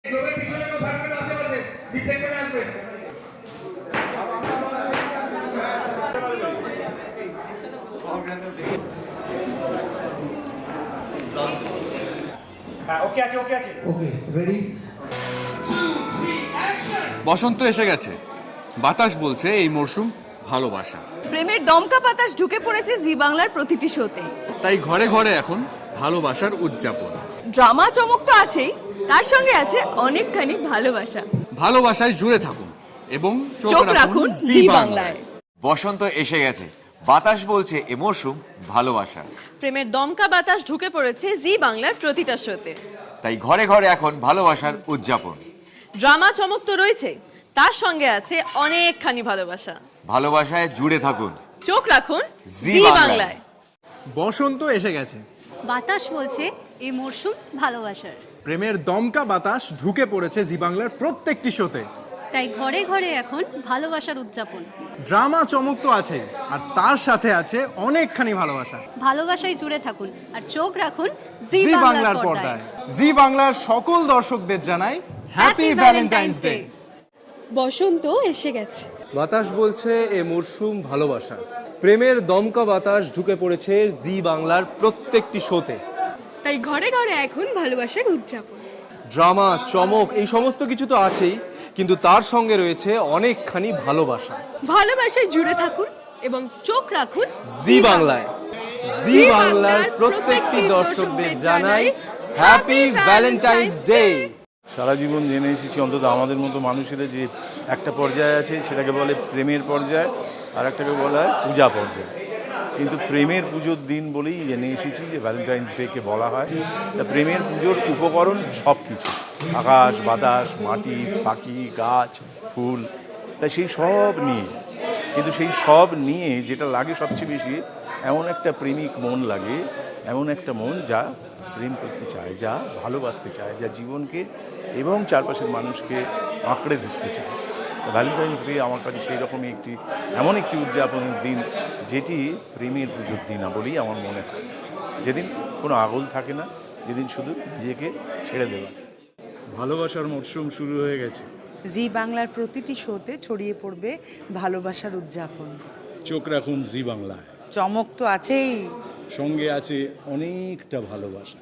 গ্লোবের পিছনে কেউ থাকবে না, আশেপাশে ডিটেকশনে আসবে। ওকে আছে, ওকে আছে, ওকে রেডি। বসন্ত এসে গেছে, বাতাস বলছে এই মরশুম ভালোবাসা। প্রেমের দমকা বাতাস ঢুকে পড়েছে জি বাংলার প্রতিটি শোতে। তাই ঘরে ঘরে এখন ভালোবাসার উদযাপন। ড্রামা চমক তো আছেই, তার সঙ্গে আছে অনেকখানি ভালোবাসা। ভালোবাসায় জুড়ে থাকুন এবং চোখ রাখুন জি বাংলায়। বসন্ত এসে গেছে, বাতাস বলছে এ মরশুম ভালোবাসা। প্রেমের দমকা বাতাস ঢুকে পড়েছে জি বাংলার প্রতিটা শোতে। তাই ঘরে ঘরে এখন ভালোবাসার উদযাপন। ড্রামা চমক তো রয়েছে, তার সঙ্গে আছে অনেকখানি ভালোবাসা। ভালোবাসায় জুড়ে থাকুন, চোখ রাখুন জি জি বাংলায়। বাংলায়। বসন্ত এসে গেছে, বাতাস বলছে এই মরশুম ভালোবাসার। প্রেমের দমকা বাতাস ঢুকে পড়েছে জি বাংলার প্রত্যেকটি শোতে। তাই ঘরে ঘরে এখন ভালোবাসার উদযাপন। ড্রামা চমক তো আছে, আর তার সাথে আছে অনেকখানি ভালোবাসা। ভালোবাসায় জুড়ে থাকুন আর চোখ রাখুন জি বাংলার পর্দায়। জি বাংলার সকল দর্শকদের জানাই হ্যাপি ভ্যালেন্টাইন্স ডে। বসন্ত এসে গেছে, বাতাস বলছে এ মরশুম ভালোবাসা। প্রেমের দমকা বাতাস ঢুকে পড়েছে জি বাংলার প্রত্যেকটি শোতে। তাই ঘরে ঘরে এখন ভালোবাসার উদযাপন। ড্রামা চমক এই সমস্ত কিছু তো আছেই, কিন্তু তার সঙ্গে রয়েছে অনেকখানি ভালোবাসা। ভালোবাসায় জুড়ে থাকুন এবং চোখ রাখুন জি বাংলায়। জি বাংলার প্রত্যেকটি দর্শকদের জানাই হ্যাপি ভ্যালেন্টাইন্স ডে। সারা জীবন জেনে এসেছি, অন্তত আমাদের মতো মানুষের যে একটা পর্যায়ে আছে সেটাকে বলে প্রেমের পর্যায়, আর একটাকে বলা হয় পূজা পর্যায়। কিন্তু প্রেমের পুজোর দিন বলেই জেনে এসেছি যে ভ্যালেন্টাইন্স ডেকে বলা হয়। তা প্রেমের পুজোর উপকরণ সব কিছু, আকাশ বাতাস মাটি পাখি গাছ ফুল, তাই সেই সব নিয়ে, কিন্তু সেই সব নিয়ে যেটা লাগে সবচেয়ে বেশি, এমন একটা প্রেমিক মন লাগে, এমন একটা মন যা প্রেম করতে চায়, যা ভালোবাসতে চায়, যা জীবনকে এবং চারপাশের মানুষকে আঁকড়ে ধরতে চায়। ভ্যালেন্টাইন্স ডে আমার কাছে সেই রকমই এমন একটি উদযাপনের দিন, যেটি প্রেমের পুজোর দিন বলেই আমার মনে হয়। যেদিন কোনো আগল থাকে না, যেদিন শুধু নিজেকে ছেড়ে দেওয়া। ভালোবাসার মরশুম শুরু হয়ে গেছে। জি বাংলার প্রতিটি শোতে ছড়িয়ে পড়বে ভালোবাসার উদযাপন। চোখ রাখুন জি বাংলায়, চমক তো আছেই, সঙ্গে আছে অনেকটা ভালোবাসা।